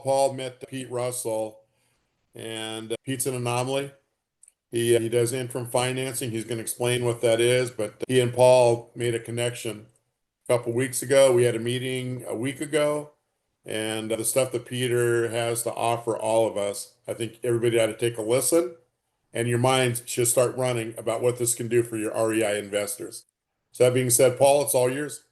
Paul met Pete Russell, and Pete's an anomaly. He does interim financing. He's going to explain what that is, but he and Paul made a connection a couple weeks ago. We had a meeting a week ago, and the stuff that Peter has to offer all of us, I think everybody ought to take a listen, and your minds should start running about what this can do for your REI investors. So that being said, Paul, it's all yours.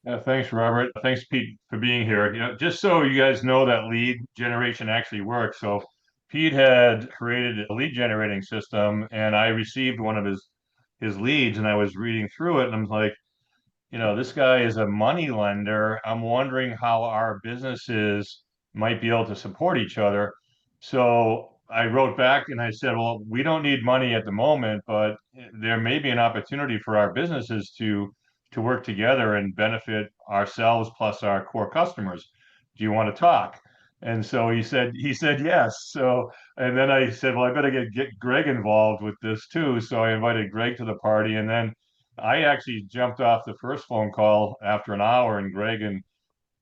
Yeah, thanks, Robert. Thanks, Pete, for being here. Just so you guys know that lead generation actually works. So Pete had created a lead generating system, and I received one of his leads, and I was reading through it, and I'm like, this guy is a money lender. I'm wondering how our businesses might be able to support each other. So I wrote back and I said, well, we don't need money at the moment, but there may be an opportunity for our businesses to work together and benefit ourselves plus our core customers. Do you want to talk? And so he said yes. So and then I said, well, I better get Greg involved with this too. So I invited Greg to the party, and then I actually jumped off the first phone call after an hour, and Greg and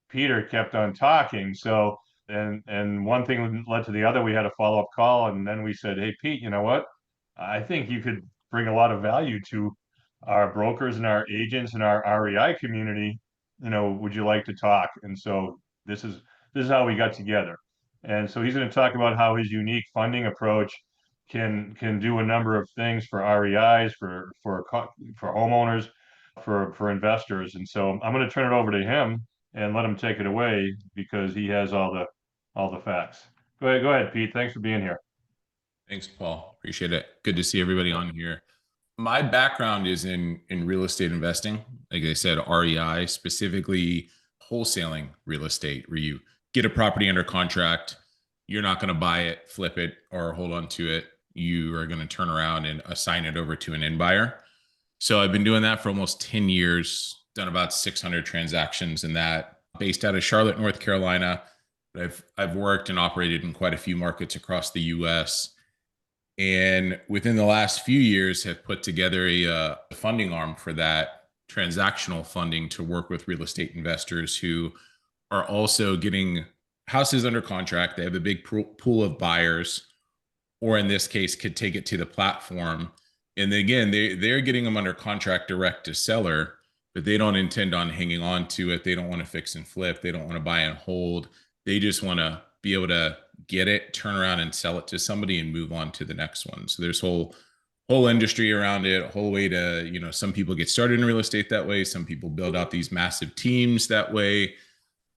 Peter kept on talking. So, and one thing led to the other. We had a follow-up call, and then we said, "Hey, Pete, you know what? I think you could bring a lot of value to our brokers and our agents and our REI community. Would you like to talk?" And so this is how we got together. And so he's going to talk about how his unique funding approach can do a number of things for REIs, for homeowners, for investors. And so I'm going to turn it over to him and let him take it away because he has all the facts. Go ahead, Pete. Thanks for being here. Thanks, Paul. Appreciate it. Good to see everybody on here. My background is in real estate investing. Like I said, REI, specifically wholesaling real estate, where you get a property under contract, you're not going to buy it, flip it, or hold on to it. You are going to turn around and assign it over to an end buyer. So I've been doing that for almost 10 years, done about 600 transactions in that, based out of Charlotte, North Carolina. I've worked and operated in quite a few markets across the US. And within the last few years have put together a funding arm for that, transactional funding, to work with real estate investors who are also getting houses under contract. They have a big pool of buyers, or in this case, could take it to the platform. And then again, they're getting them under contract direct to seller, but they don't intend on hanging on to it. They don't want to fix and flip. They don't want to buy and hold. They just want to be able to get it, turn around and sell it to somebody and move on to the next one. So there's whole industry around it, a whole way to, some people get started in real estate that way. Some people build out these massive teams that way.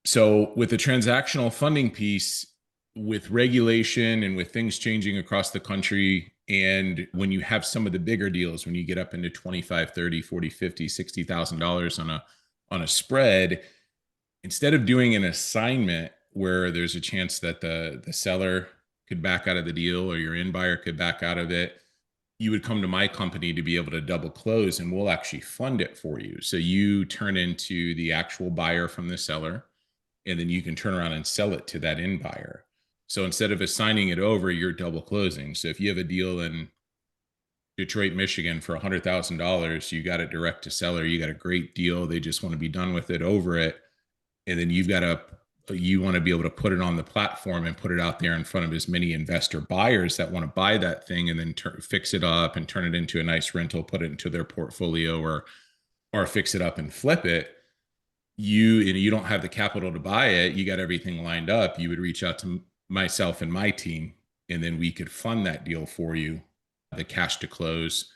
So with the transactional funding piece, with regulation and with things changing across the country, and when you have some of the bigger deals, when you get up into 25, 30, 40, 50, $60,000 on a spread, instead of doing an assignment where there's a chance that the seller could back out of the deal or your end buyer could back out of it, you would come to my company to be able to double close, and we'll actually fund it for you. So you turn into the actual buyer from the seller, and then you can turn around and sell it to that end buyer. So instead of assigning it over, you're double closing. So if you have a deal in Detroit, Michigan for $100,000, you got it direct to seller, you got a great deal. They just want to be done with it, over it. And then you want to be able to put it on the platform and put it out there in front of as many investor buyers that want to buy that thing, and then fix it up and turn it into a nice rental, put it into their portfolio, or fix it up and flip it. You don't have the capital to buy it. You got everything lined up. You would reach out to myself and my team, and then we could fund that deal for you, the cash to close,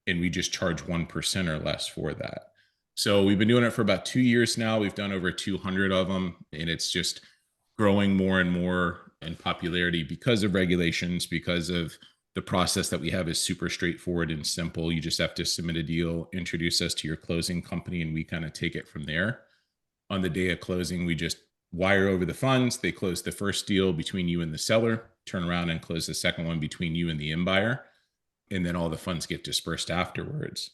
and we just charge 1% or less for that. So we've been doing it for about 2 years now. We've done over 200 of them, and it's just growing more and more in popularity because of regulations, because of the process that we have is super straightforward and simple. You just have to submit a deal, introduce us to your closing company, and we kind of take it from there. On the day of closing, we just wire over the funds. They close the first deal between you and the seller, turn around and close the second one between you and the end buyer, and then all the funds get dispersed afterwards.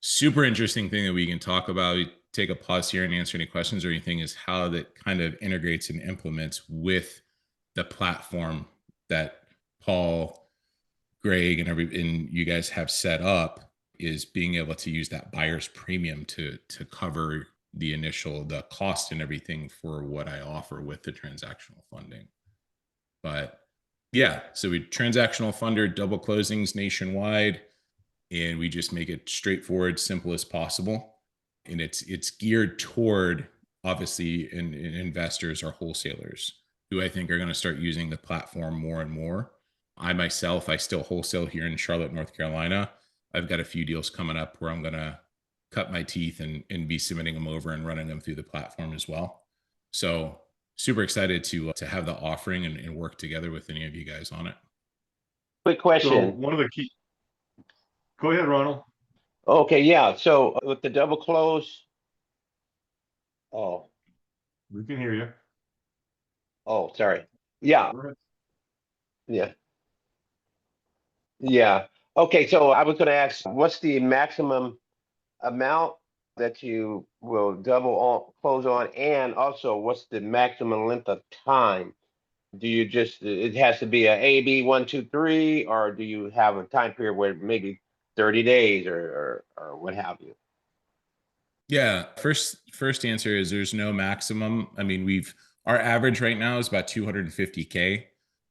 Super interesting thing that we can talk about, take a pause here and answer any questions or anything, is how that kind of integrates and implements with the platform that Paul, Greg, and you guys have set up, is being able to use that buyer's premium to cover the cost and everything for what I offer with the transactional funding. But yeah, so we transactional funder, double closings nationwide, and we just make it straightforward, simple as possible. And it's geared toward obviously in investors or wholesalers who I think are going to start using the platform more and more. I still wholesale here in Charlotte, North Carolina. I've got a few deals coming up where I'm going to cut my teeth and be submitting them over and running them through the platform as well. So super excited to have the offering and work together with any of you guys on it. Quick So question. one of the key, go ahead, Ronald. Okay, yeah. So with the double close, oh, We can hear you. sorry. Yeah, Go ahead. yeah, yeah. Okay, so I was going to ask, what's the maximum amount that you will close on, and also what's the maximum length of time? Do you just, it has to be a B 1, 2, 3, or do you have a time period where maybe 30 days or what have you? Yeah, first answer is there's no maximum. I mean, our average right now is about 250K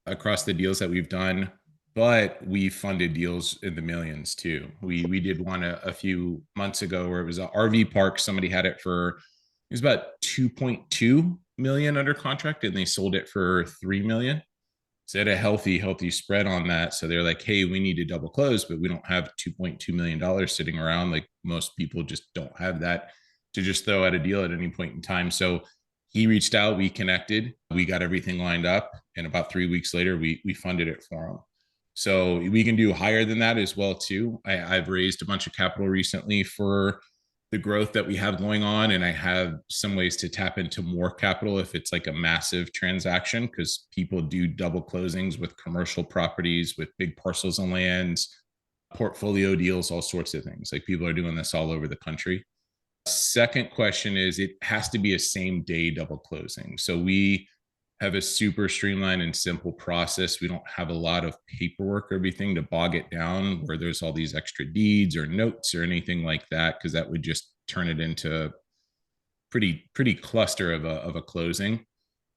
across the deals that we've done, but we funded deals in the millions too. We did one a few months ago where it was an RV park. Somebody had it was about 2.2 million under contract, and they sold it for 3 million. So they had a healthy spread on that. So they're like, hey, we need to double close, but we don't have $2.2 million sitting around. Like most people just don't have that to just throw out a deal at any point in time. So he reached out, we connected, we got everything lined up. And about 3 weeks later, we funded it for him. So we can do higher than that as well too. I've raised a bunch of capital recently for the growth that we have going on, and I have some ways to tap into more capital if it's like a massive transaction, because people do double closings with commercial properties, with big parcels of lands, portfolio deals, all sorts of things. Like people are doing this all over the country. Second question is, it has to be a same day double closing. So we have a super streamlined and simple process. We don't have a lot of paperwork or everything to bog it down where there's all these extra deeds or notes or anything like that, because that would just turn it into pretty cluster of a closing.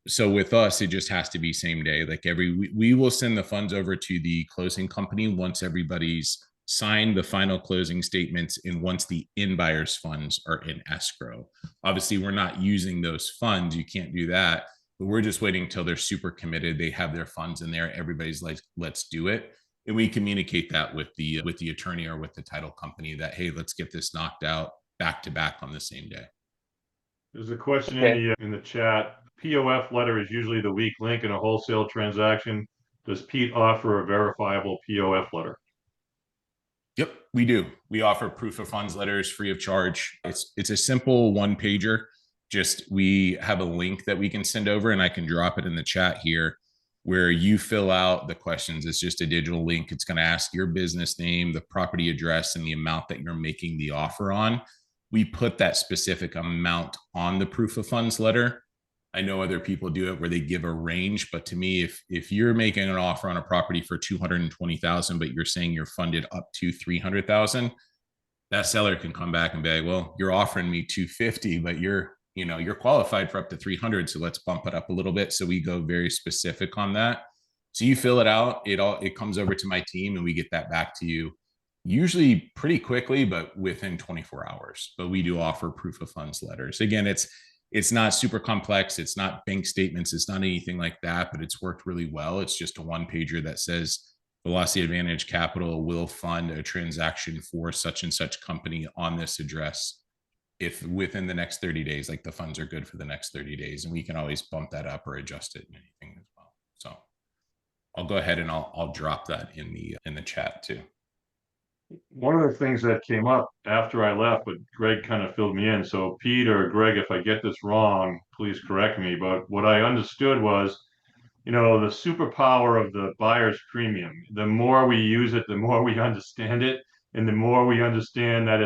So with us, it just has to be same day. Like we will send the funds over to the closing company once everybody's signed the final closing statements and once the in buyer's funds are in escrow. Obviously, we're not using those funds. You can't do that. But we're just waiting until they're super committed. They have their funds in there. Everybody's like, let's do it. And we communicate that with the attorney or with the title company that, hey, let's get this knocked out back to back on the same day. There's a question in the chat. POF letter is usually the weak link in a wholesale transaction. Does Pete offer a verifiable POF letter? Yep, we do. We offer proof of funds letters free of charge. It's a simple one pager. Just we have a link that we can send over, and I can drop it in the chat here where you fill out the questions. It's just a digital link. It's going to ask your business name, the property address, and the amount that you're making the offer on. We put that specific amount on the proof of funds letter. I know other people do it where they give a range, but to me, if you're making an offer on a property for 220,000, but you're saying you're funded up to 300,000, that seller can come back and be like, well, you're offering me 250, but you're qualified for up to 300. So let's bump it up a little bit. So we go very specific on that. So you fill it out, it comes over to my team and we get that back to you usually pretty quickly, but within 24 hours. But we do offer proof of funds letters. Again, it's not super complex. It's not bank statements. It's not anything like that, but it's worked really well. It's just a one pager that says Velocity Advantage Capital will fund a transaction for such and such company on this address if within the next 30 days, like the funds are good for the next 30 days, and we can always bump that up or adjust it and anything as well. So I'll go ahead and I'll drop that in the chat too. One of the things that came up after I left, but Greg kind of filled me in. So Pete or Greg, if I get this wrong, please correct me. But what I understood was, the superpower of the buyer's premium. The more we use it, the more we understand it, and the more we understand that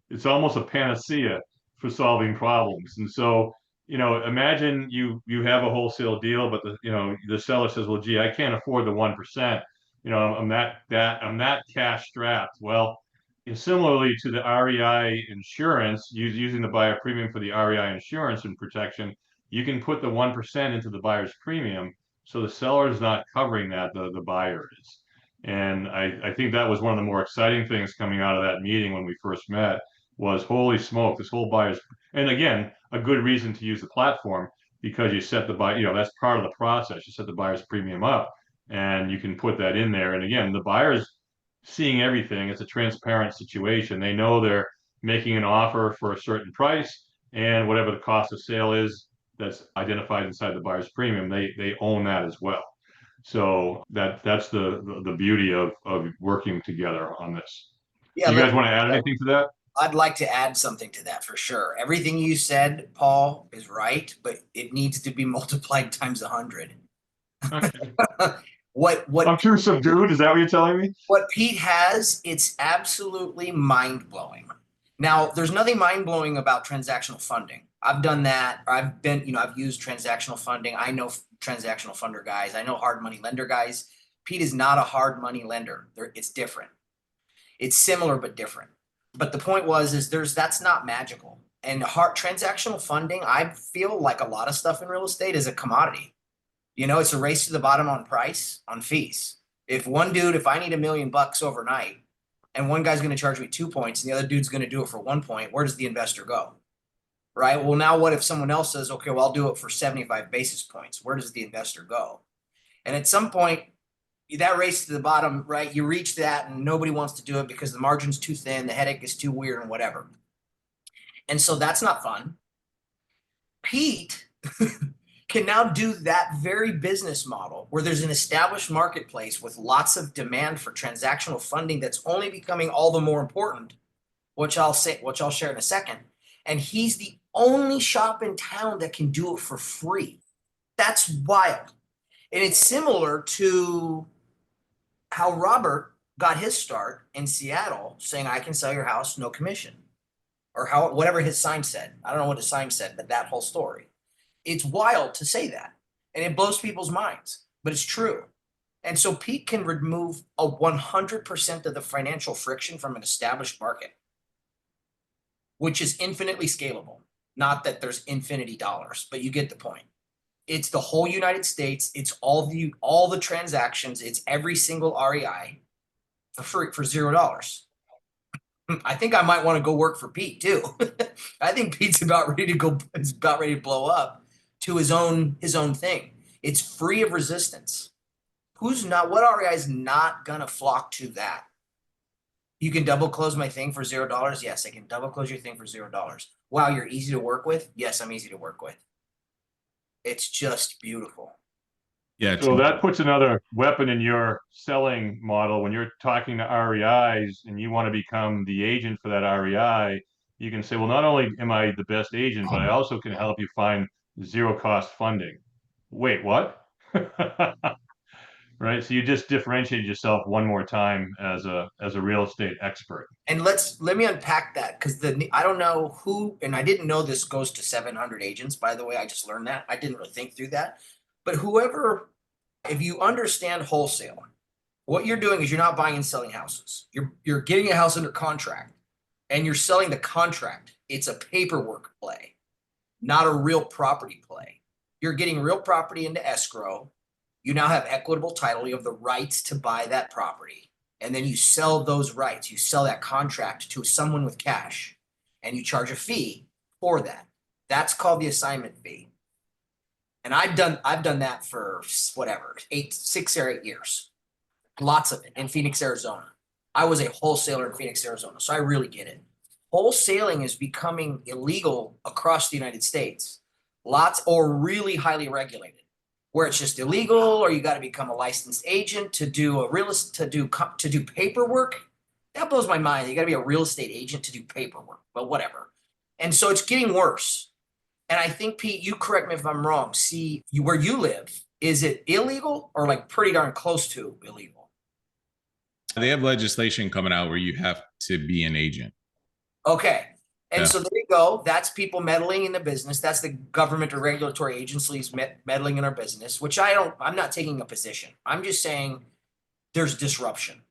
it's almost a panacea for solving problems. And so, imagine you have a wholesale deal, but the seller says, well, gee, I can't afford the 1%. I'm that cash strapped. Well, similarly to the REI insurance, using the buyer premium for the REI insurance and protection, you can put the 1% into the buyer's premium. So the seller is not covering that, the buyer is. And I think that was one of the more exciting things coming out of that meeting when we first met was, holy smoke, this whole buyer's, and again, a good reason to use the platform because you set the buyer, that's part of the process. You set the buyer's premium up and you can put that in there. And again, the buyer's seeing everything. It's a transparent situation. They know they're making an offer for a certain price, and whatever the cost of sale is that's identified inside the buyer's premium, they own that as well. So that's the beauty of working together on this. Yeah, you guys want to add anything to that? I'd like to add something to that for sure. Everything you said, Paul, is right, but it needs to be multiplied times 100. Okay. What I'm too subdued. Is that what you're telling me? What Pete has, it's absolutely mind-blowing. Now, there's nothing mind-blowing about transactional funding. I've done that. I've used transactional funding. I know transactional funder guys. I know hard money lender guys. Pete is not a hard money lender. It's different. It's similar but different. But the point is that's not magical. And transactional funding, I feel like a lot of stuff in real estate is a commodity. It's a race to the bottom on price, on fees. If I need $1 million overnight and one guy's going to charge me 2 points and the other dude's going to do it for 1 point, where does the investor go? Right? Well, now what if someone else says, okay, well, I'll do it for 75 basis points. Where does the investor go? And at some point, that race to the bottom, right? You reach that and nobody wants to do it because the margin's too thin, the headache is too weird and whatever. And so that's not fun. Pete can now do that very business model where there's an established marketplace with lots of demand for transactional funding that's only becoming all the more important, which I'll share in a second. And he's the only shop in town that can do it for free. That's wild. And it's similar to how Robert got his start in Seattle saying, I can sell your house, no commission, or whatever his sign said. I don't know what his sign said, but that whole story. It's wild to say that, and it blows people's minds, but it's true. And so Pete can remove 100% of the financial friction from an established market, which is infinitely scalable. Not that there's infinity dollars, but you get the point. It's the whole United States. It's all the transactions. It's every single REI for free, for $0. I think I might want to go work for Pete too. I think Pete's about ready to blow up to his own thing. It's free of resistance. What REI is not gonna flock to that? You can double close my thing for $0. Yes, I can double close your thing for $0. Wow, you're easy to work with. Yes, I'm easy to work with. It's just beautiful. Yeah. So that puts another weapon in your selling model. When you're talking to REIs and you want to become the agent for that REI, you can say, well, not only am I the best agent, but I also can help you find zero cost funding. Wait, what? Right. So you just differentiated yourself one more time as a real estate expert. And let me unpack that, because I don't know who, and I didn't know this goes to 700 agents, by the way. I just learned that. I didn't really think through that. But if you understand wholesale, what you're doing is you're not buying and selling houses. You're getting a house under contract and you're selling the contract. It's a paperwork play, not a real property play. You're getting real property into escrow. You now have equitable title. You have the rights to buy that property. And then you sell those rights. You sell that contract to someone with cash and you charge a fee for that. That's called the assignment fee. And I've done that for whatever, 6 or 8 years. Lots of it in Phoenix, Arizona. I was a wholesaler in Phoenix, Arizona, so I really get it. Wholesaling is becoming illegal across the United States. Or really highly regulated, where it's just illegal, or you got to become a licensed agent to do paperwork. That blows my mind. You got to be a real estate agent to do paperwork, but whatever. And so it's getting worse. And I think, Pete, you correct me if I'm wrong. See, where you live, is it illegal or like pretty darn close to illegal? They have legislation coming out where you have to be an agent. Okay. And Yeah. so there you go. That's people meddling in the business. That's the government or regulatory agencies meddling in our business, which I'm not taking a position. I'm just saying there's disruption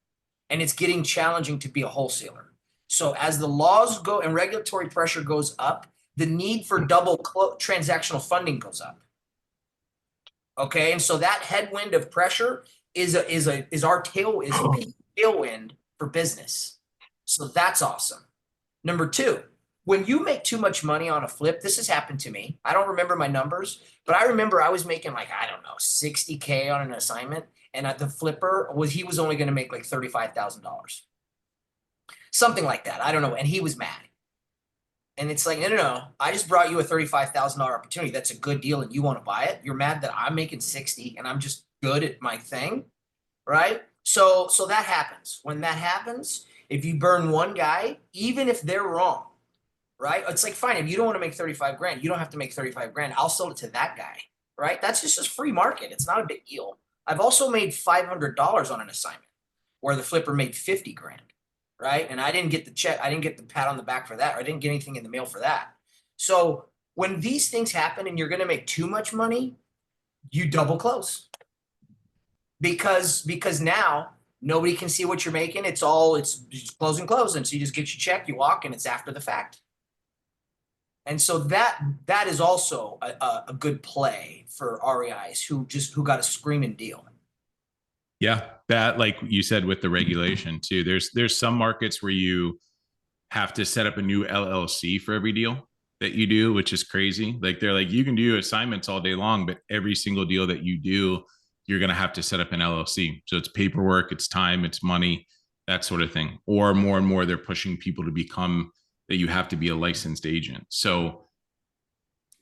and it's getting challenging to be a wholesaler. So as the laws go and regulatory pressure goes up, the need for double transactional funding goes up. Okay, and so that headwind of pressure is our tailwind for business. So that's awesome. Number two, when you make too much money on a flip, this has happened to me. I don't remember my numbers, but I remember I was making like, I don't know, 60K on an assignment, and the flipper he was only going to make like $35,000, something like that. I don't know, and he was mad. And it's like, no. I just brought you a $35,000 opportunity. That's a good deal, and you want to buy it. You're mad that I'm making 60, and I'm just good at my thing, right? So that happens. When that happens, if you burn one guy, even if they're wrong, right? It's like, fine, if you don't want to make 35 grand, you don't have to make 35 grand. I'll sell it to that guy, right? That's just a free market. It's not a big deal. I've also made $500 on an assignment where the flipper made 50 grand. Right. And I didn't get the check. I didn't get the pat on the back for that. Or I didn't get anything in the mail for that. So when these things happen and you're going to make too much money, you double close because now nobody can see what you're making. It's just close and close. And so you just get your check, you walk, and it's after the fact. And so that is also a good play for REIs who got a screaming deal. Yeah, that, like you said, with the regulation too, there's some markets where you have to set up a new LLC for every deal that you do, which is crazy. Like they're like, you can do assignments all day long, but every single deal that you do, you're going to have to set up an LLC. So it's paperwork, it's time, it's money, that sort of thing. Or more and more, they're pushing people to become that you have to be a licensed agent. So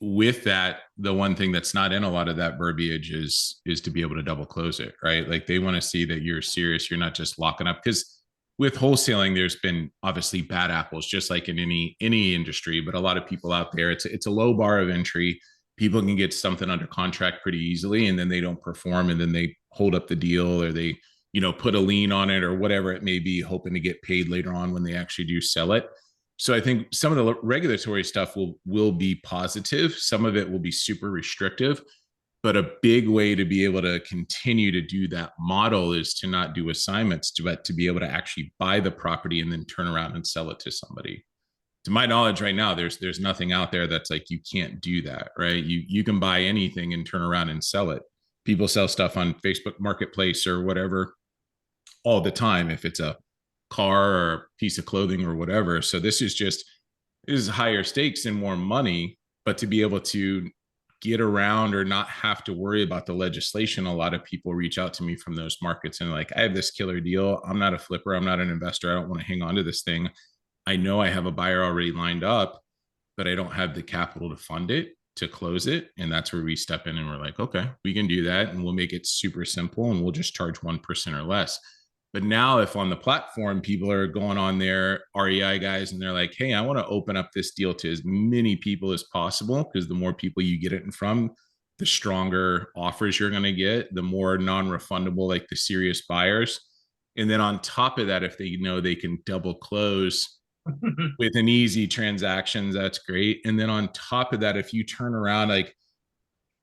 with that, the one thing that's not in a lot of that verbiage is to be able to double close it, right? Like they want to see that you're serious. You're not just locking up, because with wholesaling, there's been obviously bad apples, just like in any industry, but a lot of people out there, it's a low bar of entry. People can get something under contract pretty easily, and then they don't perform, and then they hold up the deal, or they, put a lien on it or whatever it may be, hoping to get paid later on when they actually do sell it. So I think some of the regulatory stuff will be positive. Some of it will be super restrictive, but a big way to be able to continue to do that model is to not do assignments, but to be able to actually buy the property and then turn around and sell it to somebody. To my knowledge right now, there's nothing out there that's like, you can't do that, right? You can buy anything and turn around and sell it. People sell stuff on Facebook Marketplace or whatever all the time, if it's a car or a piece of clothing or whatever. So this is higher stakes and more money, but to be able to get around or not have to worry about the legislation, a lot of people reach out to me from those markets and like, I have this killer deal. I'm not a flipper. I'm not an investor. I don't want to hang on to this thing. I know I have a buyer already lined up, but I don't have the capital to fund it, to close it. And that's where we step in and we're like, okay, we can do that. And we'll make it super simple, and we'll just charge 1% or less. But now if on the platform, people are going on their REI guys and they're like, hey, I want to open up this deal to as many people as possible, because the more people you get it in from, the stronger offers you're going to get, the more non-refundable, like the serious buyers. And then on top of that, if they know they can double close with an easy transactions, that's great. And then on top of that, if you turn around, like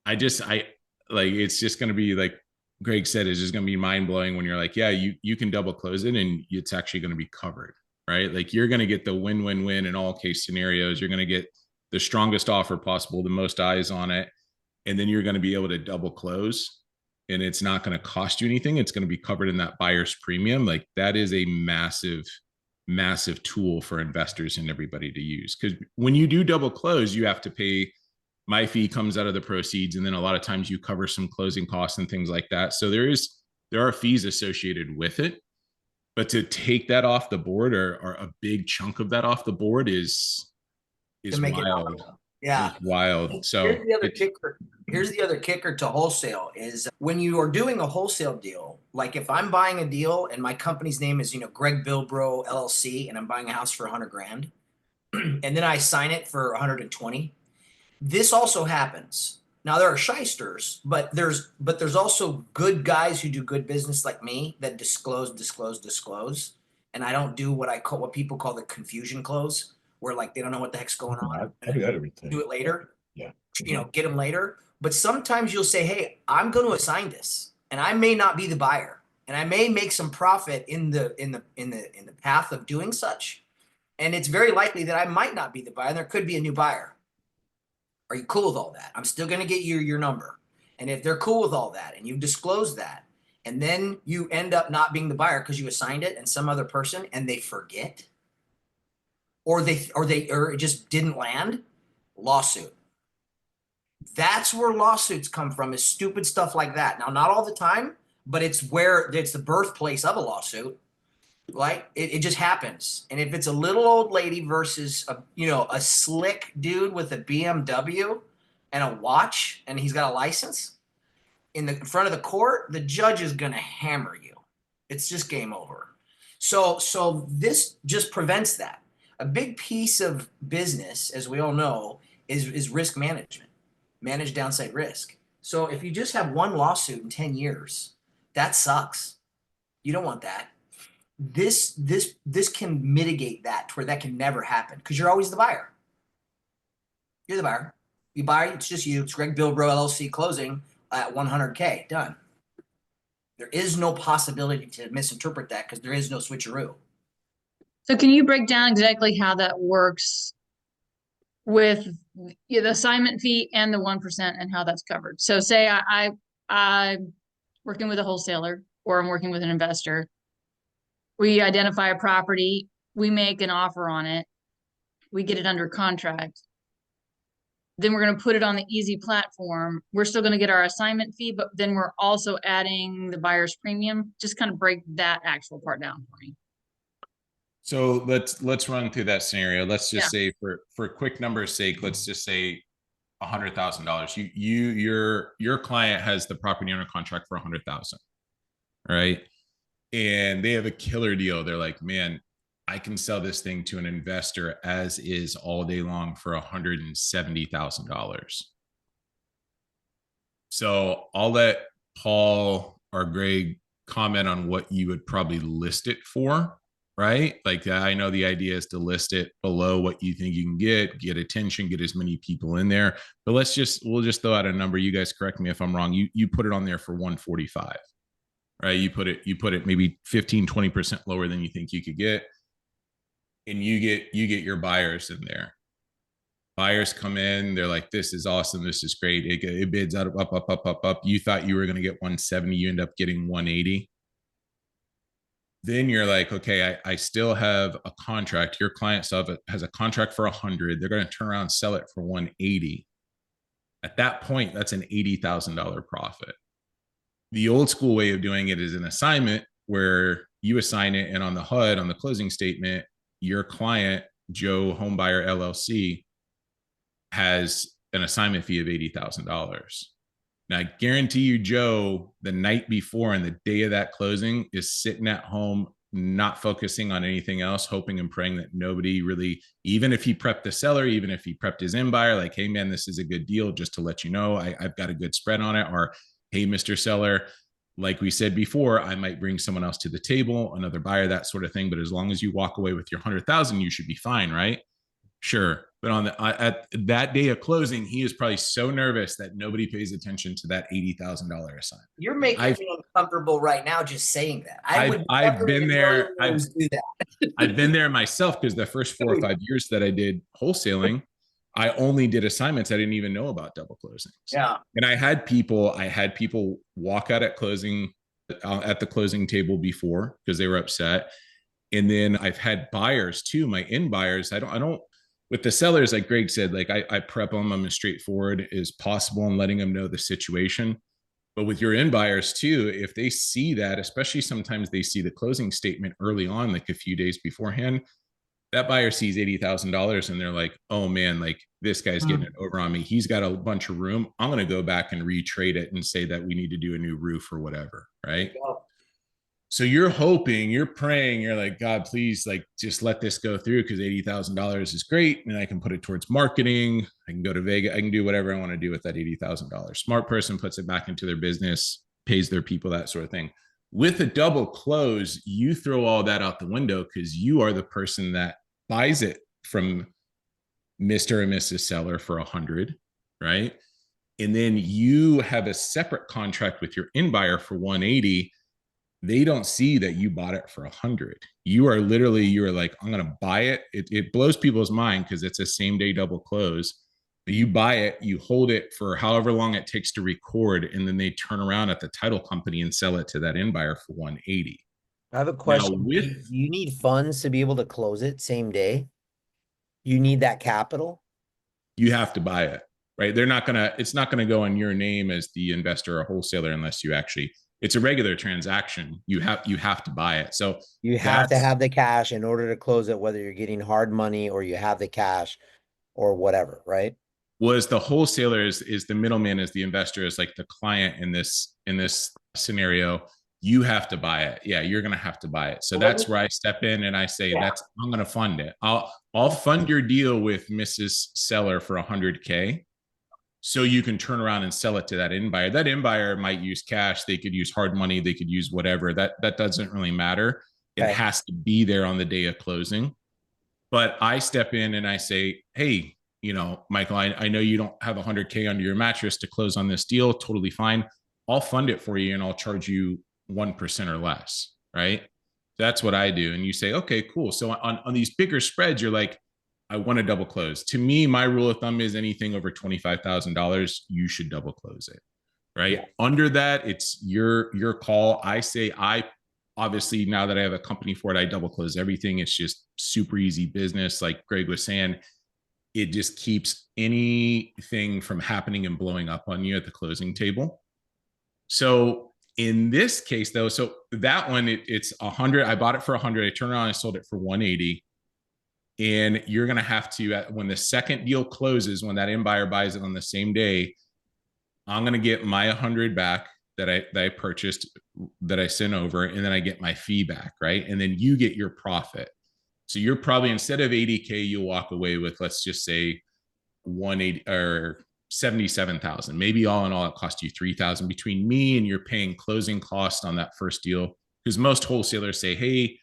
it's just going to be like Greg said, is just going to be mind blowing when you're like, yeah, you can double close it and it's actually going to be covered, right? Like you're going to get the win-win-win in all case scenarios. You're going to get the strongest offer possible, the most eyes on it. And then you're going to be able to double close, and it's not going to cost you anything. It's going to be covered in that buyer's premium. Like that is a massive, massive tool for investors and everybody to use. Because when you do double close, you have to pay. My fee comes out of the proceeds, and then a lot of times you cover some closing costs and things like that. So there are fees associated with it, but to take that off the board, or a big chunk of that off the board is wild. Yeah, it's wild. So here's the other kicker to wholesale is when you are doing a wholesale deal. Like if I'm buying a deal and my company's name is Greg Bilbro LLC, and I'm buying a house for 100 grand, and then I sign it for 120. This also happens. Now there are shysters, but there's also good guys who do good business like me that disclose, and I don't do what people call the confusion close, where like they don't know what the heck's going on. I do that everything. Do it later. Yeah. Get them later. But sometimes you'll say, hey, I'm going to assign this, and I may not be the buyer, and I may make some profit in the path of doing such. And it's very likely that I might not be the buyer. There could be a new buyer. Are you cool with all that? I'm still going to get you your number. And if they're cool with all that and you disclose that, and then you end up not being the buyer because you assigned it and some other person and they forget, or it just didn't land, lawsuit. That's where lawsuits come from, is stupid stuff like that. Now, not all the time, but it's the birthplace of a lawsuit. Like it just happens. And if it's a little old lady versus a slick dude with a BMW and a watch and he's got a license in front of the court, the judge is going to hammer you. It's just game over. So this just prevents that. A big piece of business, as we all know, is risk management, manage downside risk. So if you just have one lawsuit in 10 years, that sucks. You don't want that. This can mitigate that to where that can never happen, because you're always the buyer. You're the buyer. You buy, it's just you. It's Greg Bilbro LLC closing at 100K, done. There is no possibility to misinterpret that because there is no switcheroo. So can you break down exactly how that works with the assignment fee and the 1% and how that's covered? So say I'm working with a wholesaler or I'm working with an investor. We identify a property, we make an offer on it, we get it under contract. Then we're going to put it on the easy platform. We're still going to get our assignment fee, but then we're also adding the buyer's premium. Just kind of break that actual part down for me. So let's run through that scenario. Let's just say for quick numbers sake, let's just say $100,000. Your client has the property under contract for $100,000, right? And they have a killer deal. They're like, man, I can sell this thing to an investor as is all day long for $170,000. So I'll let Paul or Greg comment on what you would probably list it for, right? Like, I know the idea is to list it below what you think you can get attention, get as many people in there. But we'll just throw out a number. You guys correct me if I'm wrong. You put it on there for 145. Right? You put it maybe 15, 20% lower than you think you could get. And you get your buyers in there. Buyers come in, they're like, this is awesome, this is great. It bids out up. You thought you were going to get 170, you end up getting 180. Then you're like, okay, I still have a contract. Your client has a contract for 100. They're going to turn around and sell it for 180. At that point, that's an $80,000 profit. The old school way of doing it is an assignment where you assign it, and on the HUD, on the closing statement, your client, Joe Homebuyer LLC, has an assignment fee of $80,000. Now, I guarantee you, Joe, the night before and the day of that closing is sitting at home, not focusing on anything else, hoping and praying that nobody really, even if he prepped the seller, even if he prepped his end buyer, like, hey, man, this is a good deal, just to let you know, I've got a good spread on it. Or, hey, Mr. Seller, like we said before, I might bring someone else to the table, another buyer, that sort of thing. But as long as you walk away with your 100,000, you should be fine, right? Sure. But at that day of closing, he is probably so nervous that nobody pays attention to that $80,000 assignment. You're making me uncomfortable right now just saying that. I've been there. Do that. I've been there myself, because the first 4 or 5 years that I did wholesaling, I only did assignments. I didn't even know about double closings. Yeah. And I had people walk out at closing, at the closing table before, because they were upset. And then I've had buyers too, my end buyers. I don't, with the sellers, like Greg said, like I prep them. I'm as straightforward as possible and letting them know the situation. But with your end buyers too, if they see that, especially sometimes they see the closing statement early on, like a few days beforehand, that buyer sees $80,000 and they're like, oh man, like, this guy's getting it over on me. He's got a bunch of room. I'm going to go back and retrade it and say that we need to do a new roof or whatever. Right. Yeah. So you're hoping, you're praying, you're like, God, please, like, just let this go through, because $80,000 is great. And I can put it towards marketing. I can go to Vegas. I can do whatever I want to do with that $80,000. Smart person puts it back into their business, pays their people, that sort of thing. With a double close, you throw all that out the window, because you are the person that buys it from Mr. and Mrs. Seller for 100, right? And then you have a separate contract with your end buyer for 180. they don't see that you bought it for 100. You are like, I'm going to buy it. It blows people's mind because it's a same day double close. But you buy it, you hold it for however long it takes to record, and then they turn around at the title company and sell it to that end buyer for 180. I have a question. with- Do you need funds to be able to close it same day? You need that capital? You have to buy it, right? It's not gonna go in your name as the investor or wholesaler unless you actually, it's a regular transaction. You have to buy it. So You have to have the cash in order to close it, whether you're getting hard money or you have the cash or whatever, right? was the wholesaler is the middleman, is the investor, is like the client in this scenario. You have to buy it. Yeah, you're gonna have to buy it. So that's where I step in and I say, I'm gonna fund it. I'll fund your deal with Mrs. Seller for 100K. So you can turn around and sell it to that end buyer. That end buyer might use cash, they could use hard money, they could use whatever. That doesn't really matter. It has to be there on the day of closing. But I step in and I say, hey, Michael, I know you don't have 100K under your mattress to close on this deal. Totally fine. I'll fund it for you and I'll charge you 1% or less, right? That's what I do. And you say, okay, cool. So on these bigger spreads, you're like, I want to double close. To me, my rule of thumb is anything over $25,000, you should double close it, right? Yeah. Under that, it's your call. I say, obviously, now that I have a company for it, I double close everything. It's just super easy business. Like Greg was saying, it just keeps anything from happening and blowing up on you at the closing table. So in this case, though, so that one, it's 100. I bought it for 100. I turned around and I sold it for 180. And you're going to have to, when the second deal closes, when that end buyer buys it on the same day, I'm going to get my 100 back that I purchased, that I sent over, and then I get my fee back, right? And then you get your profit. So you're probably, instead of 80K, you'll walk away with, let's just say 180 or 77,000. Maybe all in all, it cost you 3,000 between me and you're paying closing costs on that first deal. Because most wholesalers say, hey,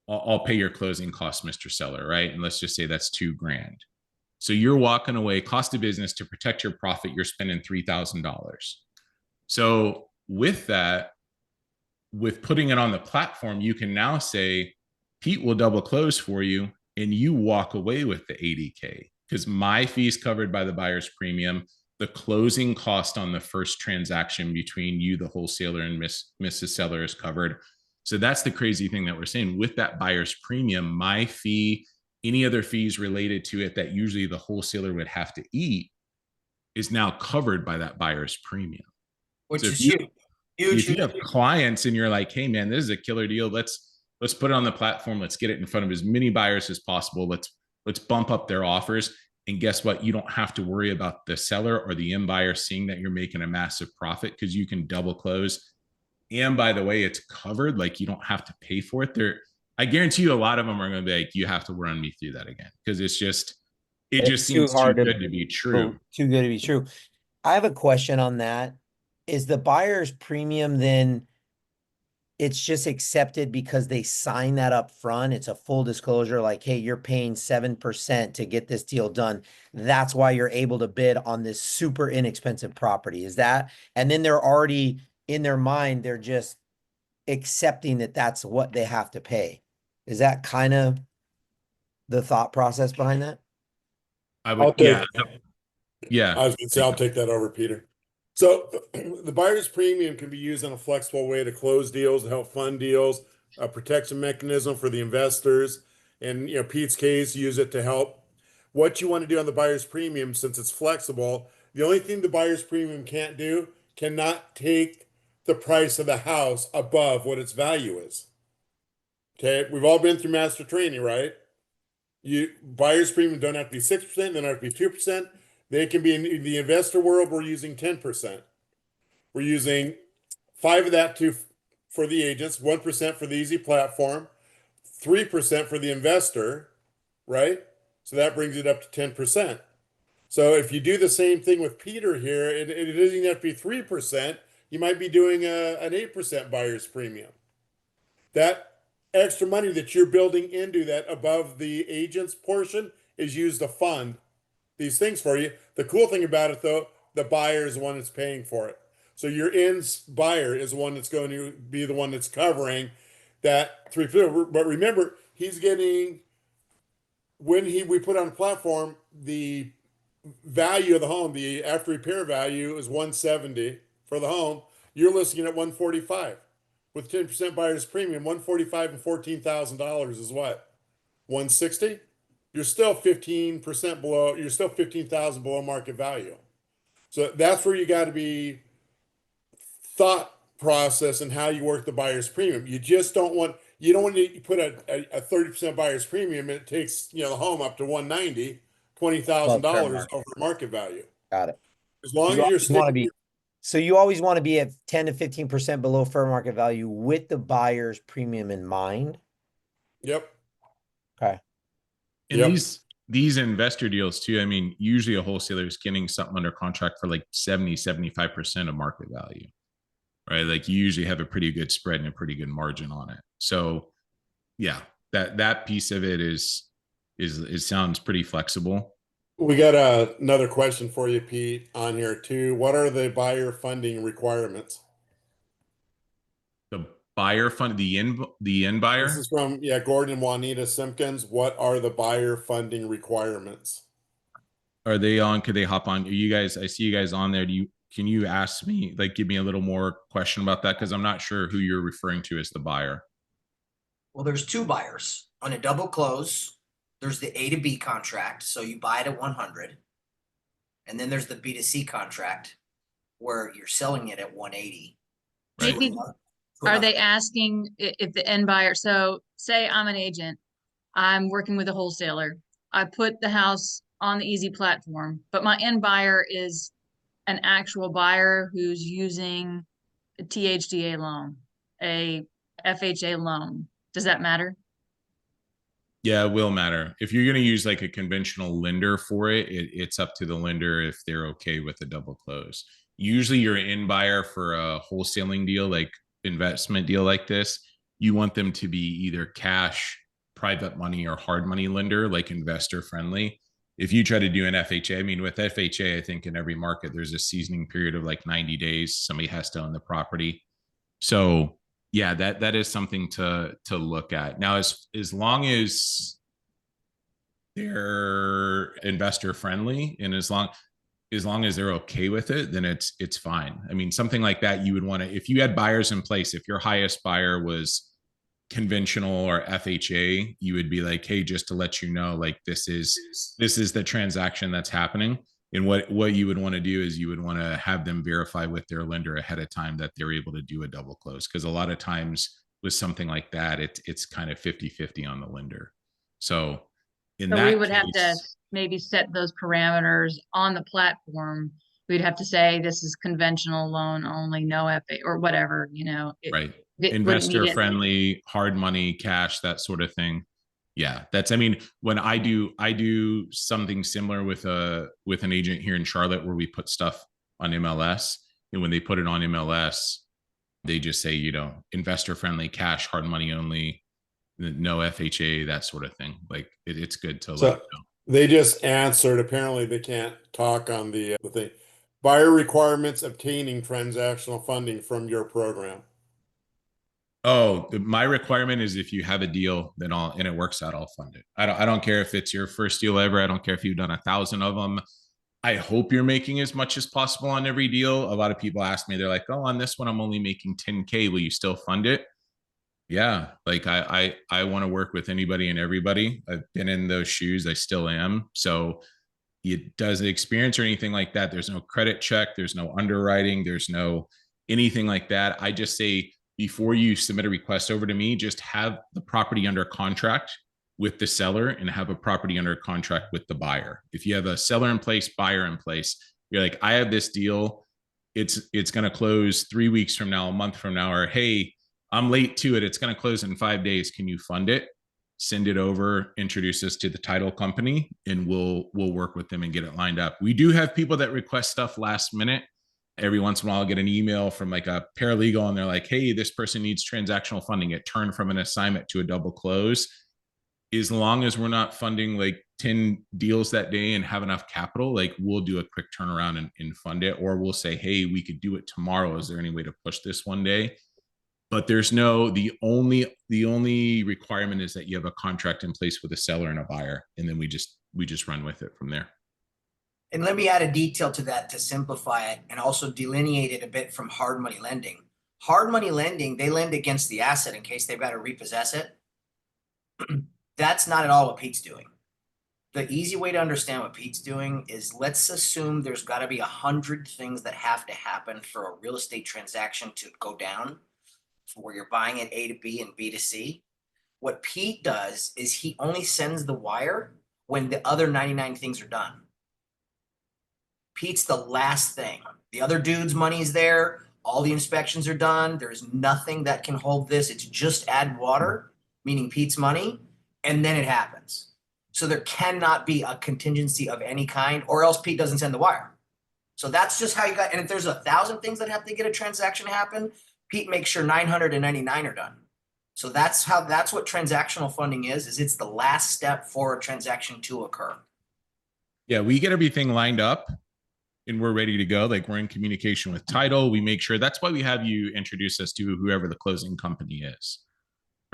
I'll pay your closing costs, Mr. Seller, right? And let's just say that's $2,000. So you're walking away, cost of business, to protect your profit, you're spending $3,000. So with that, with putting it on the platform, you can now say, Pete will double close for you, and you walk away with the 80K because my fee is covered by the buyer's premium. The closing cost on the first transaction between you, the wholesaler, and Mrs. Seller is covered. So that's the crazy thing that we're saying. With that buyer's premium, my fee, any other fees related to it that usually the wholesaler would have to eat, is now covered by that buyer's premium. Which is huge. If you have clients and you're like, hey man, this is a killer deal. Let's put it on the platform. Let's get it in front of as many buyers as possible. Let's bump up their offers. And guess what? You don't have to worry about the seller or the end buyer seeing that you're making a massive profit, because you can double close. And by the way, it's covered. Like, you don't have to pay for it. I guarantee you a lot of them are going to be like, you have to run me through that again. Because it just seems too good to be true. Too good to be true. I have a question on that. Is the buyer's premium then, it's just accepted because they sign that up front? It's a full disclosure, like, hey, you're paying 7% to get this deal done. That's why you're able to bid on this super inexpensive property. Is that? And then they're already, in their mind, they're just accepting that that's what they have to pay. Is that kind of the thought process behind that? I was going to say, I'll take that over, Peter. So the buyer's premium can be used in a flexible way to close deals, to help fund deals, a protection mechanism for the investors. And, Pete's case, use it to help. What you want to do on the buyer's premium, since it's flexible, the only thing the buyer's premium cannot take the price of the house above what its value is. Okay, we've all been through master training, right? Buyer's premium don't have to be 6%, they don't have to be 2%. They can be, in the investor world, we're using 10%. We're using 5 of that for the agents, 1% for the easy platform, 3% for the investor, right? So that brings it up to 10%. So if you do the same thing with Peter here, it doesn't even have to be 3%. You might be doing an 8% buyer's premium. That extra money that you're building into that above the agent's portion is used to fund these things for you. The cool thing about it, though, the buyer is the one that's paying for it. So your ends buyer is the one that's going to be the one that's covering that 3%. But remember, he's getting, when we put on a platform, the value of the home, the after repair value is 170 for the home. You're listing at 145 with 10% buyer's premium. 145 and $14,000 is what? 160? You're still 15% below, you're still 15,000 below market value. So that's where you got to be thought process and how you work the buyer's premium. You just don't want, you don't want to put a 30% buyer's premium. It takes, the home up to 190, $20,000 over market value. Got it. As long You as you're always wanna sticking, So you always want to be at 10 to 15% below fair market value with the buyer's premium in mind. yep. Okay. And Yep. these investor deals too, I mean, usually a wholesaler is getting something under contract for like 70-75% of market value, right? Like you usually have a pretty good spread and a pretty good margin on it. So yeah, that piece of it is it sounds pretty flexible. We got another question for you, Pete, on here too. What are the buyer funding requirements? The buyer fund, the end buyer. This is from Gordon and Juanita Simpkins. What are the buyer funding requirements? Are they on? Could they hop on? Are you guys? I see you guys on there. Can you ask me, like, give me a little more question about that? Because I'm not sure who you're referring to as the buyer. Well, there's two buyers on a double close. There's the A to B contract, so you buy it at 100, and then there's the B to C contract where you're selling it at 180. Right. Maybe, are they asking if the end buyer, so say I'm an agent, I'm working with a wholesaler, I put the house on the easy platform, but my end buyer is an actual buyer who's using a THDA loan, a FHA loan. Does that matter? Yeah, it will matter. If you're going to use like a conventional lender for it, it's up to the lender if they're okay with a double close. Usually you're in buyer for a wholesaling deal, like investment deal like this, you want them to be either cash, private money, or hard money lender, like investor friendly. If you try to do an FHA, I mean, with FHA, I think in every market, there's a seasoning period of like 90 days. Somebody has to own the property. So yeah, that is something to look at. Now, as long as they're investor friendly and as long as they're okay with it, then it's fine. I mean, something like that, you would want to, if you had buyers in place, if your highest buyer was conventional or FHA, you would be like, hey, just to let you know, like this is the transaction that's happening. And what you would want to do is you would want to have them verify with their lender ahead of time that they're able to do a double close. Because a lot of times with something like that, it's kind of 50-50 on the lender. So in that we would have to maybe set those parameters on the platform. We'd have to say this is conventional loan only, no FA or whatever, right. Investor friendly, hard money, cash, that sort of thing. Yeah, I mean, when I do something similar with an agent here in Charlotte where we put stuff on MLS, and when they put it on MLS, they just say, investor friendly, cash, hard money only, no FHA, that sort of thing. Like it's good to let them know. They just answered. Apparently they can't talk on the thing. Buyer requirements obtaining transactional funding from your program. Oh, my requirement is if you have a deal, then and it works out, I'll fund it. I don't care if it's your first deal ever. I don't care if you've done 1,000 of them. I hope you're making as much as possible on every deal. A lot of people ask me, they're like, oh, on this one, I'm only making 10K. Will you still fund it? Yeah. Like I want to work with anybody and everybody. I've been in those shoes. I still am. So it doesn't experience or anything like that. There's no credit check. There's no underwriting. There's no anything like that. I just say, before you submit a request over to me, just have the property under contract with the seller and have a property under contract with the buyer. If you have a seller in place, buyer in place, you're like, I have this deal. It's going to close 3 weeks from now, a month from now, or hey, I'm late to it. It's going to close in 5 days. Can you fund it? Send it over, introduce us to the title company, and we'll work with them and get it lined up. We do have people that request stuff last minute. Every once in a while, I'll get an email from like a paralegal and they're like, hey, this person needs transactional funding. It turned from an assignment to a double close. As long as we're not funding like 10 deals that day and have enough capital, like we'll do a quick turnaround and fund it, or we'll say, hey, we could do it tomorrow. Is there any way to push this one day? But there's no, the only requirement is that you have a contract in place with a seller and a buyer, and then we just run with it from there. And let me add a detail to that to simplify it and also delineate it a bit from hard money lending. Hard money lending, they lend against the asset in case they've got to repossess it. That's not at all what Pete's doing. The easy way to understand what Pete's doing is, let's assume there's got to be 100 things that have to happen for a real estate transaction to go down, where you're buying it A to B and B to C. What Pete does is he only sends the wire when the other 99 things are done. Pete's the last thing. The other dude's money's there. All the inspections are done. There's nothing that can hold this. It's just add water, meaning Pete's money, and then it happens. So there cannot be a contingency of any kind, or else Pete doesn't send the wire. So that's just how you got, and if there's 1,000 things that have to get a transaction to happen, Pete makes sure 999 are done. So that's what transactional funding is it's the last step for a transaction to occur. Yeah, we get everything lined up and we're ready to go. Like, we're in communication with title. We make sure, that's why we have you introduce us to whoever the closing company is,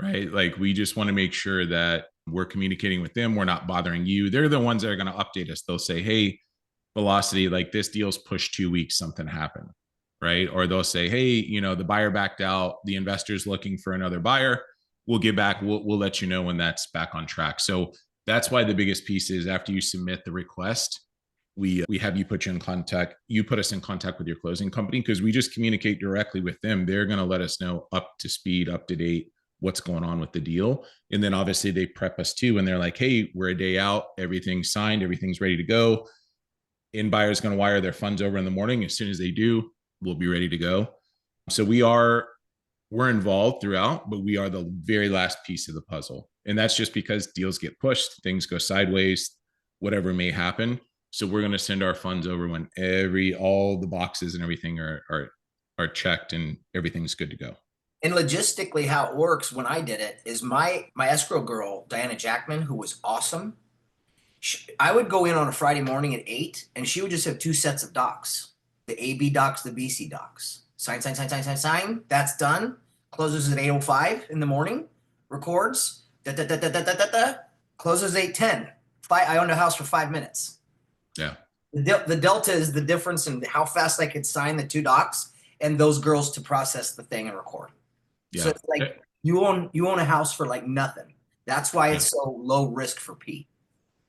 right? Like, we just want to make sure that we're communicating with them. We're not bothering you. They're the ones that are going to update us. They'll say, hey, Velocity, like this deal's pushed 2 weeks, something happened, right? Or they'll say, hey, you know, the buyer backed out, the investor's looking for another buyer. We'll get back. We'll let you know when that's back on track. So that's why the biggest piece is, after you submit the request, we have you put us in contact with your closing company, because we just communicate directly with them. They're going to let us know up to speed, up to date, what's going on with the deal. And then obviously they prep us too. And they're like, hey, we're a day out, everything's signed, everything's ready to go. In buyer's going to wire their funds over in the morning. As soon as they do, we'll be ready to go. So we're involved throughout, but we are the very last piece of the puzzle. And that's just because deals get pushed, things go sideways, whatever may happen. So we're going to send our funds over when all the boxes and everything are checked and everything's good to go. And logistically, how it works when I did it is my escrow girl, Diana Jackman, who was awesome. I would go in on a Friday morning at 8, and she would just have 2 sets of docs, the AB docs, the BC docs. Sign. That's done. Closes at 8:05 in the morning. Records. Closes 8:10. I owned a house for 5 minutes. Yeah. The delta is the difference in how fast I could sign the 2 docs and those girls to process the thing and record. Yeah. So it's like you own a house for like nothing. That's why it's so low risk for Pete.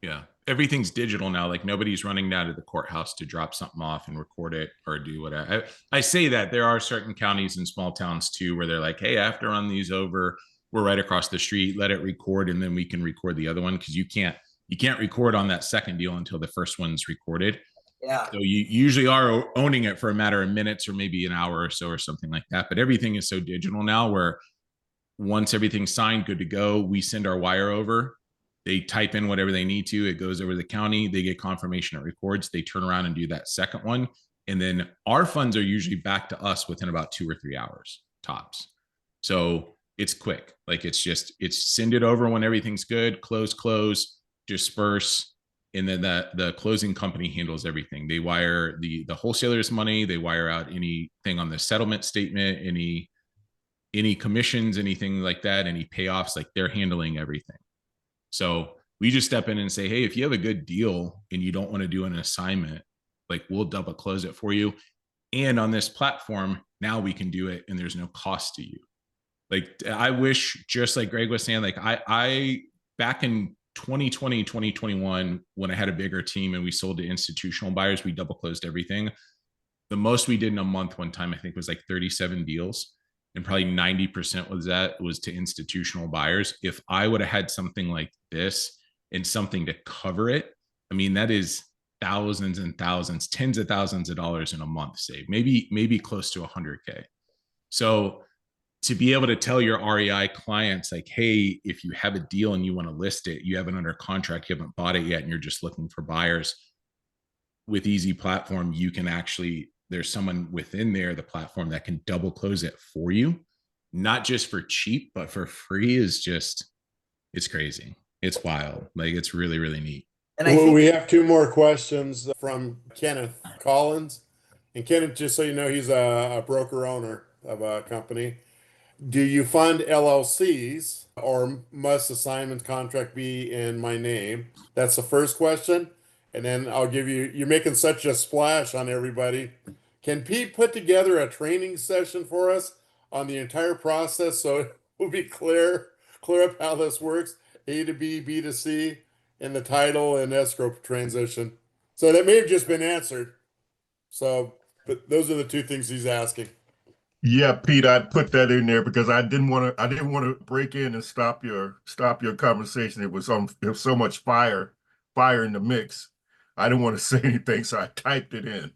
Yeah. Everything's digital now. Like, nobody's running down to the courthouse to drop something off and record it or do whatever. I say that there are certain counties and small towns too, where they're like, hey, I have to run these over. We're right across the street. Let it record. And then we can record the other one. Cause you can't record on that second deal until the first one's recorded. Yeah. So you usually are owning it for a matter of minutes or maybe an hour or so or something like that. But everything is so digital now, where once everything's signed, good to go, we send our wire over. They type in whatever they need to. It goes over to the county. They get confirmation it records. They turn around and do that second one. And then our funds are usually back to us within about 2 or 3 hours tops. So it's quick. Like, it's send it over when everything's good, close, disperse. And then the closing company handles everything. They wire the wholesalers money. They wire out anything on the settlement statement, any commissions, anything like that, any payoffs, like they're handling everything. So we just step in and say, hey, if you have a good deal and you don't want to do an assignment, like, we'll double close it for you. And on this platform, now we can do it and there's no cost to you. Like, I wish, just like Greg was saying, like I back in 2020, 2021, when I had a bigger team and we sold to institutional buyers, we double closed everything. The most we did in a month one time, I think, was like 37 deals. And probably 90% was to institutional buyers. If I would have had something like this and something to cover it, I mean, that is thousands and thousands, tens of thousands of dollars in a month saved, maybe close to 100K. So to be able to tell your REI clients, like, hey, if you have a deal and you want to list it, you have it under contract, you haven't bought it yet, and you're just looking for buyers, with Easy Platform, you can actually, there's someone within there, the platform, that can double close it for you, not just for cheap, but for free. It's crazy. It's wild. Like it's really, really neat. And I Well, think we have two more questions from Kenneth Collins. And Kenneth, just so you know, he's a broker owner of a company. Do you fund LLCs or must assignment contract be in my name? That's the first question. And then I'll give you, you're making such a splash on everybody. Can Pete put together a training session for us on the entire process so it will be clear up how this works, A to B, B to C, and the title and escrow transition? So that may have just been answered. So, but those are the two things he's asking. Yeah, Pete, I put that in there because I didn't want to break in and stop your conversation. It was so much fire in the mix. I didn't want to say anything, so I typed it in.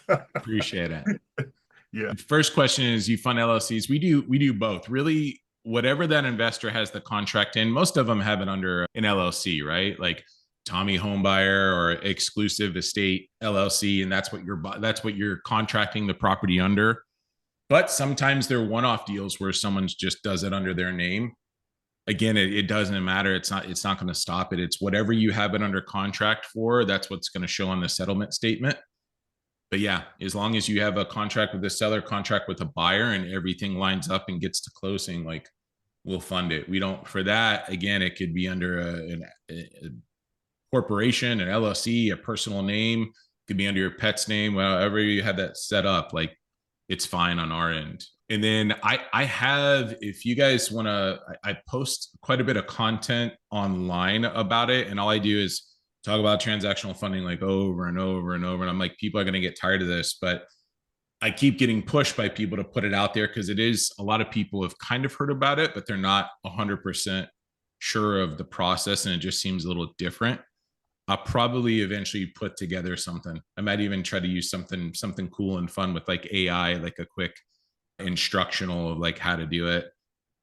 Appreciate it. Yeah. The first question is, you fund LLCs? We do both. Really, whatever that investor has the contract in, most of them have it under an LLC, right? Like Tommy Homebuyer or Exclusive Estate LLC, and that's what you're contracting the property under. But sometimes they're one-off deals where someone just does it under their name. Again, it doesn't matter. It's not going to stop it. It's whatever you have it under contract for. That's what's going to show on the settlement statement. But yeah, as long as you have a contract with the seller, contract with a buyer, and everything lines up and gets to closing, like, we'll fund it. We don't, for that, again, it could be under a corporation, an LLC, a personal name, it could be under your pet's name, wherever you have that set up, like, it's fine on our end. And then I have, if you guys want to, I post quite a bit of content online about it. And all I do is talk about transactional funding like over and over and over. And I'm like, people are going to get tired of this, but I keep getting pushed by people to put it out there because it is, a lot of people have kind of heard about it, but they're not 100% sure of the process. And it just seems a little different. I'll probably eventually put together something. I might even try to use something cool and fun with like AI, like a quick instructional of like how to do it.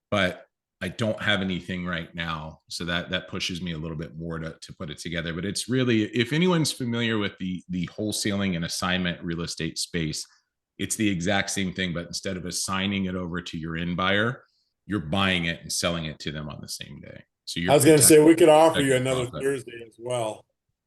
But I don't have anything right now. So that pushes me a little bit more to put it together. But it's really, if anyone's familiar with the wholesaling and assignment real estate space, it's the exact same thing, but instead of assigning it over to your end buyer, you're buying it and selling it to them on the same day. So I was going to say, we could offer you another Thursday as well,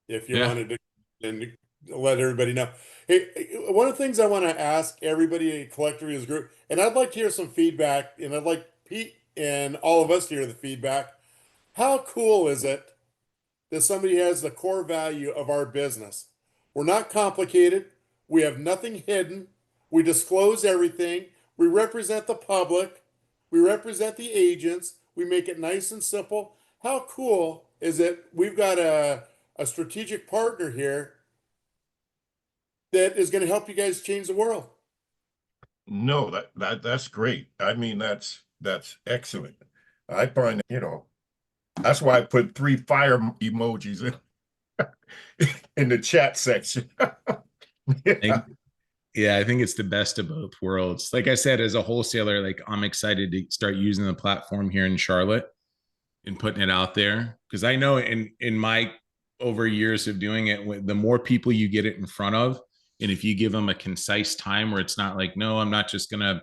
if you wanted to, and let everybody know. Hey, one of the things I want to ask everybody collectively as a group, and I'd like to hear some feedback, and I'd like Pete and all of us to hear the feedback. How cool is it that somebody has the core value of our business? We're not complicated. We have nothing hidden. We disclose everything. We represent the public. We represent the agents. We make it nice and simple. How cool is it? We've got a strategic partner here that is going to help you guys change the world. No, that's great. I mean, that's excellent. I find, that's why I put 3 fire emojis in the chat section. Yeah, I think it's the best of both worlds. Like I said, as a wholesaler, like I'm excited to start using the platform here in Charlotte and putting it out there, because I know in my over years of doing it, the more people you get it in front of, and if you give them a concise time where it's not like, no, I'm not just gonna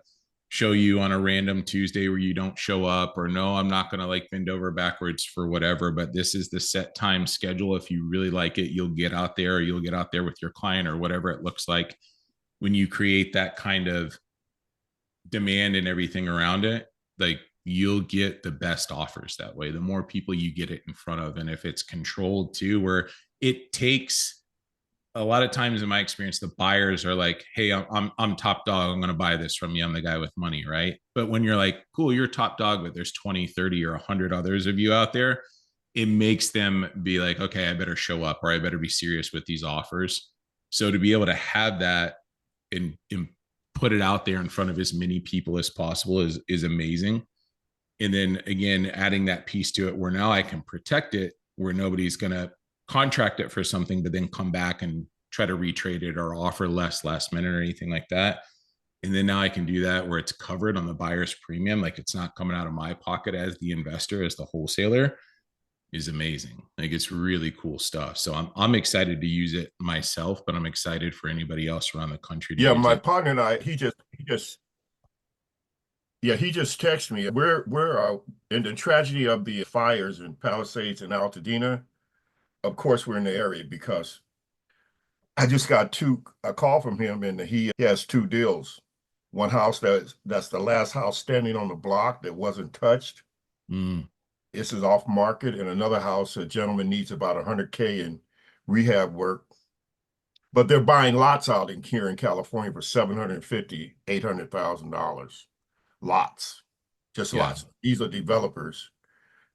show you on a random Tuesday where you don't show up, or no, I'm not gonna like bend over backwards for whatever, but this is the set time schedule. If you really like it, you'll get out there, or you'll get out there with your client, or whatever it looks like. When you create that kind of demand and everything around it, like, you'll get the best offers that way. The more people you get it in front of, and if it's controlled too, where it takes a lot of times, in my experience, the buyers are like, hey, I'm top dog. I'm going to buy this from you. I'm the guy with money. Right. But when you're like, cool, you're top dog, but there's 20, 30 or 100 others of you out there, it makes them be like, okay, I better show up, or I better be serious with these offers. So to be able to have that and put it out there in front of as many people as possible is amazing. And then again, adding that piece to it where now I can protect it, where nobody's going to contract it for something, but then come back and try to retrade it or offer less last minute or anything like that. And then now I can do that where it's covered on the buyer's premium. Like, it's not coming out of my pocket as the investor, as the wholesaler, is amazing. Like, it's really cool stuff. So I'm excited to use it myself, but I'm excited for anybody else around the country to Yeah, use my it. partner and I, he just Yeah, he just texted me. We're in the tragedy of the fires in Palisades and Altadena. Of course, we're in the area because I just got a call from him, and he has two deals. One house that's the last house standing on the block that wasn't touched. Mm, This is off market, and another house, a gentleman needs about 100K in rehab work. But they're buying lots out here in California for $750,000, $800,000. Lots, just yeah. lots. These are developers.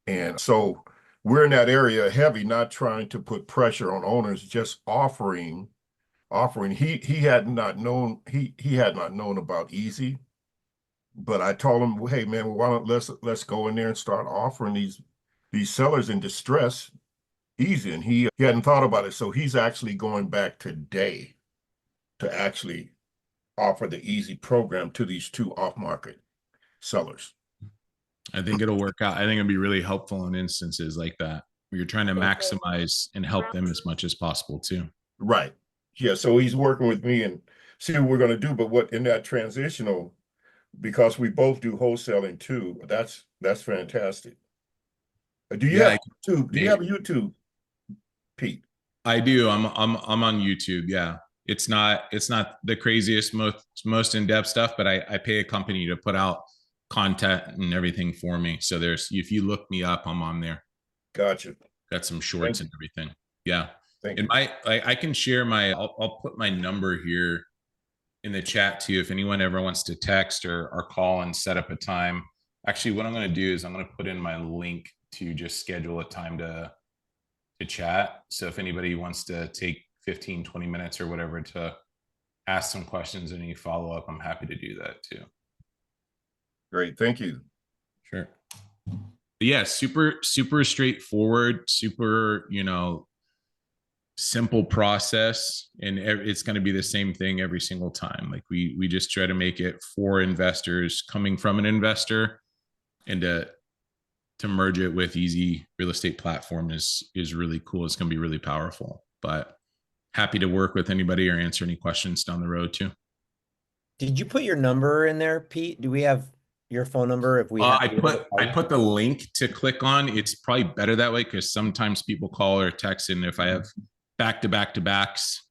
And so we're in that area heavy, not trying to put pressure on owners, just offering. He had not known about easy, but I told him, hey man, why don't let's go in there and start offering these sellers in distress easy. And he hadn't thought about it. So he's actually going back today to actually offer the easy program to these two off-market sellers. I think it'll work out. I think it'll be really helpful in instances like that where you're trying to maximize and help them as much as possible too. Right. Yeah. So he's working with me and see what we're going to do. But what in that transitional, because we both do wholesaling too, that's fantastic. Do you have YouTube? Do you have YouTube, Pete? I do. I'm on YouTube. Yeah. It's not the craziest, most in-depth stuff, but I pay a company to put out content and everything for me. So if you look me up, I'm on there. Gotcha. Got some shorts and everything. Yeah. Thank and you. I can share I'll put my number here in the chat too. If anyone ever wants to text or call and set up a time. Actually, what I'm going to do is I'm going to put in my link to just schedule a time to chat. So if anybody wants to take 15, 20 minutes or whatever to ask some questions and any follow up, I'm happy to do that too. Great. Thank you. Sure. But yeah, super straightforward, super, simple process, and it's going to be the same thing every single time. Like we just try to make it for investors coming from an investor, and to merge it with easy real estate platform is really cool. It's going to be really powerful, but happy to work with anybody or answer any questions down the road too. Did you put your number in there, Pete? Do we have your phone number if we have I put the link to click on. It's probably better that way because sometimes people call or text, and if I have back-to-backs,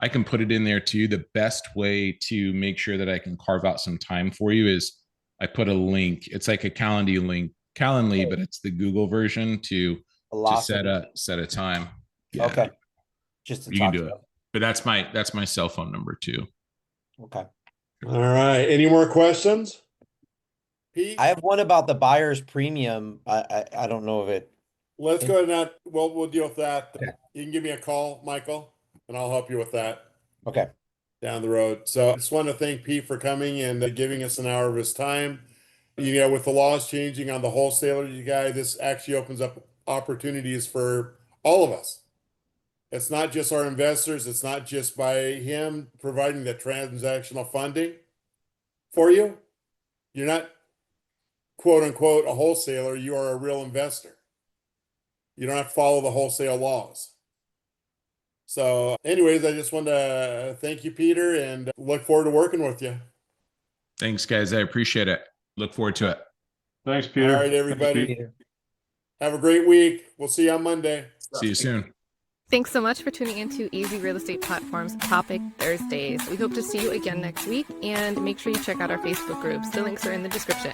I can put it in there too. The best way to make sure that I can carve out some time for you is I put a link. It's like a Calendly, but it's the Google version to set a time. Yeah. Okay. Just to you can do it. But that's my cell phone number too. Okay. All right. Any more questions? Pete? I have one about the buyer's premium. I don't know if it. Let's go ahead and we'll deal with that. Okay. You can give me a call, Michael, and I'll help you with that. Okay. Down the road. So I just want to thank Pete for coming and giving us an hour of his time. With the laws changing on the wholesaler, this actually opens up opportunities for all of us. It's not just our investors. It's not just by him providing the transactional funding for you. You're not, quote unquote, a wholesaler. You are a real investor. You don't have to follow the wholesale laws. So anyways, I just want to thank you, Peter, and look forward to working with you. Thanks, guys. I appreciate it. Look forward to it. Thanks, Peter. All right, everybody. Have a great week. We'll see you on Monday. See you soon. Thanks so much for tuning into Easy Real Estate Platforms Topic Thursdays. We hope to see you again next week, and make sure you check out our Facebook groups. The links are in the description.